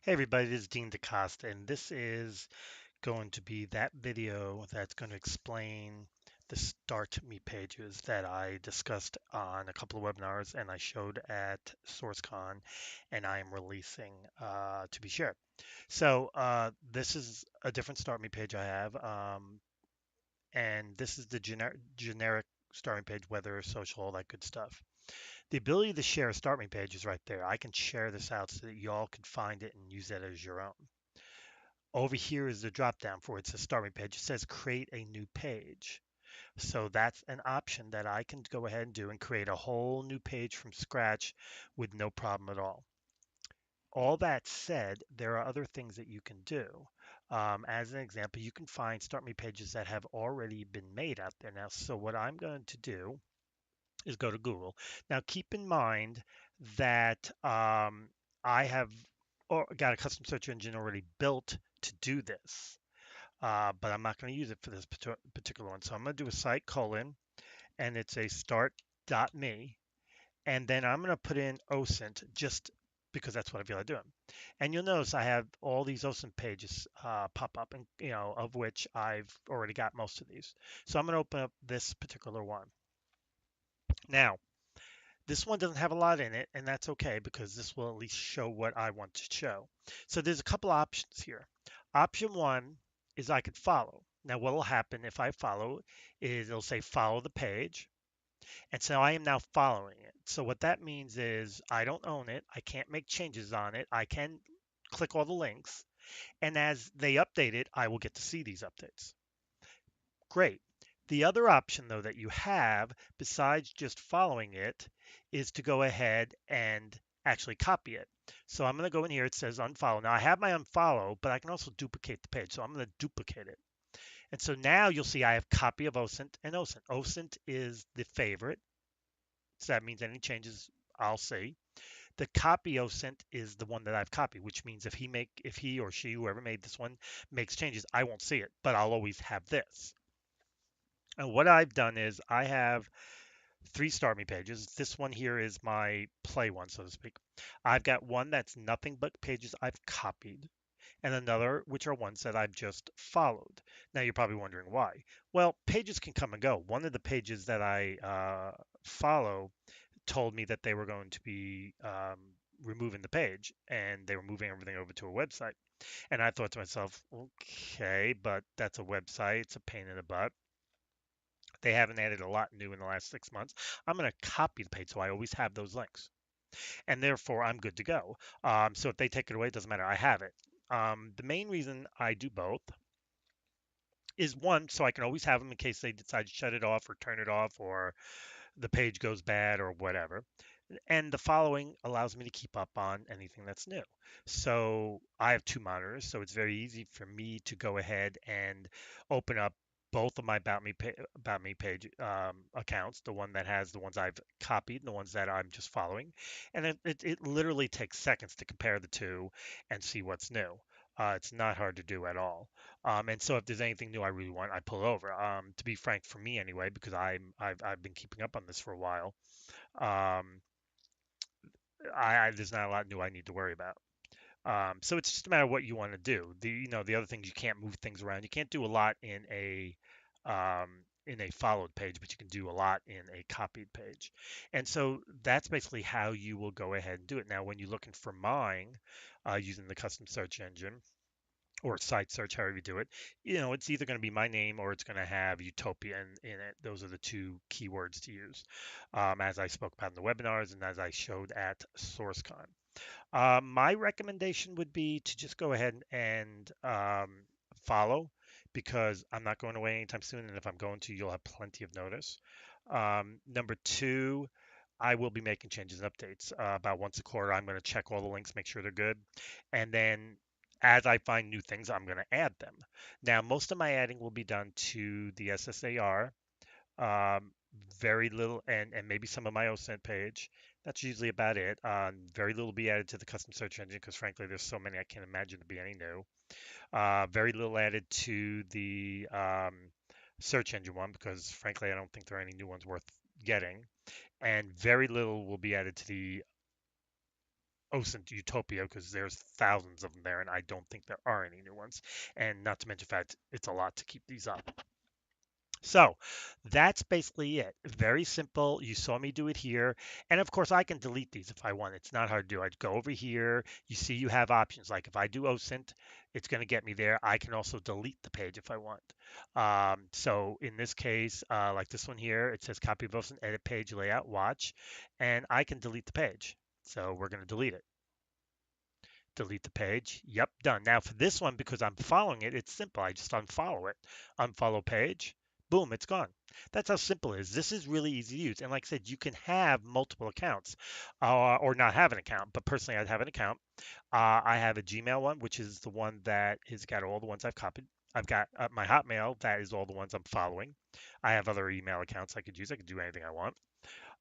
Hey everybody, this is Dean DeCosta, and this is going to be that video that's going to explain the Start Me pages that I discussed on a couple of webinars and I showed at SourceCon, and I am releasing to be shared. So this is a different Start Me page I have, and this is the generic Start Me page, weather, social, all that good stuff. The ability to share a Start Me page is right there. I can share this out so that y'all can find it and use that as your own. Over here is the drop down for it. It says Start Me page. It says create a new page. So that's an option that I can go ahead and do and create a whole new page from scratch with no problem at all. All that said, there are other things that you can do. As an example, you can find Start Me pages that have already been made out there now. So what I'm going to do is go to Google. Now, keep in mind that I have got a custom search engine already built to do this, but I'm not going to use it for this particular one. So I'm going to do a site colon, and it's a start.me, and then I'm going to put in OSINT just because that's what I feel like doing. And you'll notice I have all these OSINT pages pop up, and of which I've already got most of these. So I'm going to open up this particular one. Now, this one doesn't have a lot in it, and that's okay because this will at least show what I want to show. So there's a couple options here. Option one is I could follow. Now what will happen if I follow is it'll say follow the page. And so I am now following it. So what that means is I don't own it. I can't make changes on it. I can click all the links. And as they update it, I will get to see these updates. Great. The other option, though, that you have besides just following it is to go ahead and actually copy it. So I'm going to go in here. It says unfollow. Now I have my unfollow, but I can also duplicate the page. So I'm going to duplicate it. And so now you'll see I have copy of OSINT and OSINT. OSINT is the favorite. So that means any changes I'll see. The copy OSINT is the one that I've copied, which means if he or she, whoever made this one, makes changes, I won't see it, but I'll always have this. And what I've done is I have three Start Me pages. This one here is my play one, so to speak. I've got one that's nothing but pages I've copied, and another which are ones that I've just followed. Now you're probably wondering why. Well, pages can come and go. One of the pages that I follow told me that they were going to be removing the page and they were moving everything over to a website. And I thought to myself, okay, but that's a website. It's a pain in the butt. They haven't added a lot new in the last 6 months. I'm going to copy the page so I always have those links. And therefore, I'm good to go. So if they take it away, it doesn't matter. I have it. The main reason I do both is one, so I can always have them in case they decide to shut it off or turn it off or the page goes bad or whatever. And the following allows me to keep up on anything that's new. So I have two monitors, so it's very easy for me to go ahead and open up both of my About Me page accounts, the one that has the ones I've copied and the ones that I'm just following. And it literally takes seconds to compare the two and see what's new. It's not hard to do at all. And so if there's anything new I really want, I pull over. To be frank, for me anyway, because I've been keeping up on this for a while. Um, there's not a lot new I need to worry about. So it's just a matter of what you want to do. The other things you can't move things around. You can't do a lot in a followed page, but you can do a lot in a copied page. And so that's basically how you will go ahead and do it. Now, when you're looking for mine using the custom search engine or site search, however you do it, it's either going to be my name or it's going to have Utopia in it. Those are the two keywords to use, as I spoke about in the webinars and as I showed at SourceCon. My recommendation would be to just go ahead and follow because I'm not going away anytime soon. And if I'm going to, you'll have plenty of notice. Number two, I will be making changes and updates about once a quarter. I'm going to check all the links, make sure they're good. And then as I find new things, I'm going to add them. Now, most of my adding will be done to the SSAR, um, very little, and maybe some of my OSINT page. That's usually about it. Very little will be added to the custom search engine because frankly, there's so many I can't imagine to be any new. Very little added to the search engine one because frankly, I don't think there are any new ones worth getting. And very little will be added to the OSINT Utopia because there's thousands of them there, and I don't think there are any new ones. And not to mention the fact it's a lot to keep these up. So that's basically it. Very simple. You saw me do it here. And of course, I can delete these if I want. It's not hard to do. I'd go over here. You see, you have options. Like if I do OSINT, it's going to get me there. I can also delete the page if I want. So in this case, like this one here, it says copy of OSINT, edit page layout, watch, and I can delete the page. So we're going to delete it. Delete the page. Yep, done. Now for this one, because I'm following it, it's simple. I just unfollow it. Unfollow page. Boom, it's gone. That's how simple it is. This is really easy to use. And like I said, you can have multiple accounts or not have an account. But personally, I'd have an account. I have a Gmail one, which is the one that has got all the ones I've copied. I've got my Hotmail, that is all the ones I'm following. I have other email accounts I could use. I could do anything I want.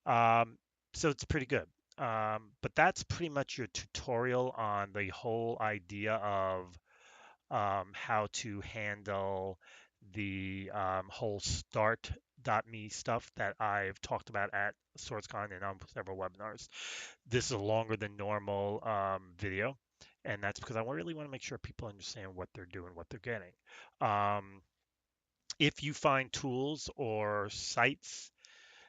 Um, so it's pretty good. But that's pretty much your tutorial on the whole idea of how to handle the whole start.me stuff that I've talked about at SourceCon and on several webinars. This is a longer than normal video, and that's because I really want to make sure people understand what they're doing, what they're getting. Um, if you find tools or sites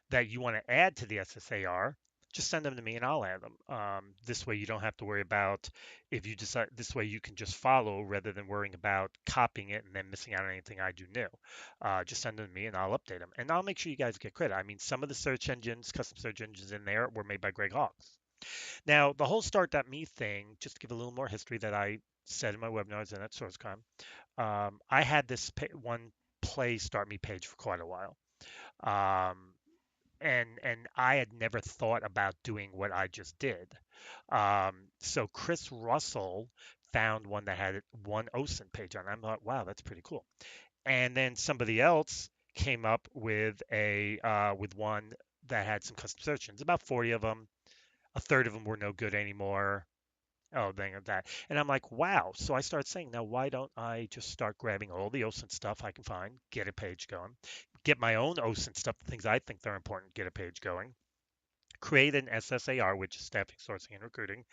that you want to add to the SSAR, just send them to me and I'll add them. This way you don't have to worry about if you decide, this way you can just follow rather than worrying about copying it and then missing out on anything I do new. Just send them to me and I'll update them. And I'll make sure you guys get credit. I mean, some of the search engines, custom search engines in there were made by Greg Hawkes. Now, the whole start.me thing, just to give a little more history that I said in my webinars and at SourceCon, I had this one play start me page for quite a while. Um, and I had never thought about doing what I just did. So Chris Russell found one that had one OSINT page on it. I thought, wow, that's pretty cool. And then somebody else came up with one that had some custom search engines, about 40 of them. A third of them were no good anymore. Oh, dang it, that. And I'm like, wow. So I started saying, now why don't I just start grabbing all the OSINT stuff I can find, get a page going, get my own OSINT stuff, the things I think they're important, get a page going, create an SSAR, which is staffing, sourcing, and recruiting,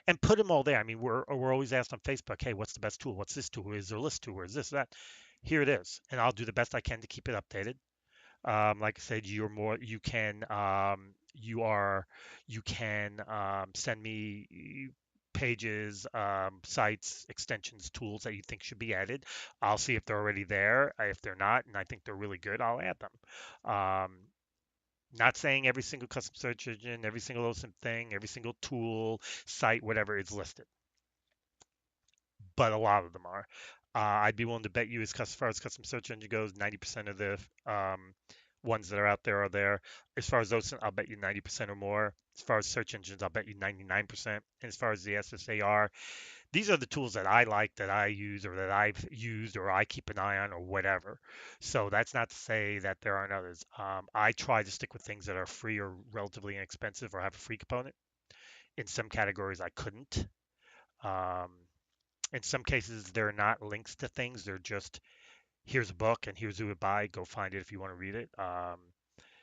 and put them all there. I mean, we're always asked on Facebook, hey, what's the best tool? What's this tool? Is there a list tool? Or is this that? Here it is, and I'll do the best I can to keep it updated. Like I said, you can send me pages, sites, extensions, tools that you think should be added. I'll see if they're already there. If they're not, and I think they're really good, I'll add them. Not saying every single custom search engine, every single OSINT thing, every single tool, site, whatever is listed, but a lot of them are. I'd be willing to bet you, as far as custom search engine goes, 90% of the ones that are out there are there. As far as those, I'll bet you 90% or more. As far as search engines, I'll bet you 99%. And as far as the SSAR, these are the tools that I like, that I use, or that I've used, or I keep an eye on, or whatever. So that's not to say that there aren't others. I try to stick with things that are free or relatively inexpensive or have a free component. In some categories, I couldn't. Um, in some cases, they're not links to things. They're just, here's a book and here's who it by. Go find it if you want to read it.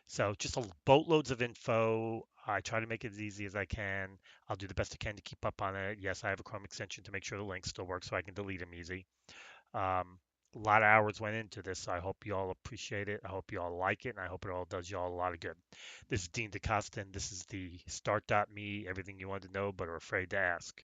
So just boatloads of info. I try to make it as easy as I can. I'll do the best I can to keep up on it. Yes, I have a Chrome extension to make sure the links still work so I can delete them easy. A lot of hours went into this, so I hope you all appreciate it. I hope you all like it, and I hope it all does you all a lot of good. This is Dean DeCosta, and this is the Start.me, everything you want to know but are afraid to ask.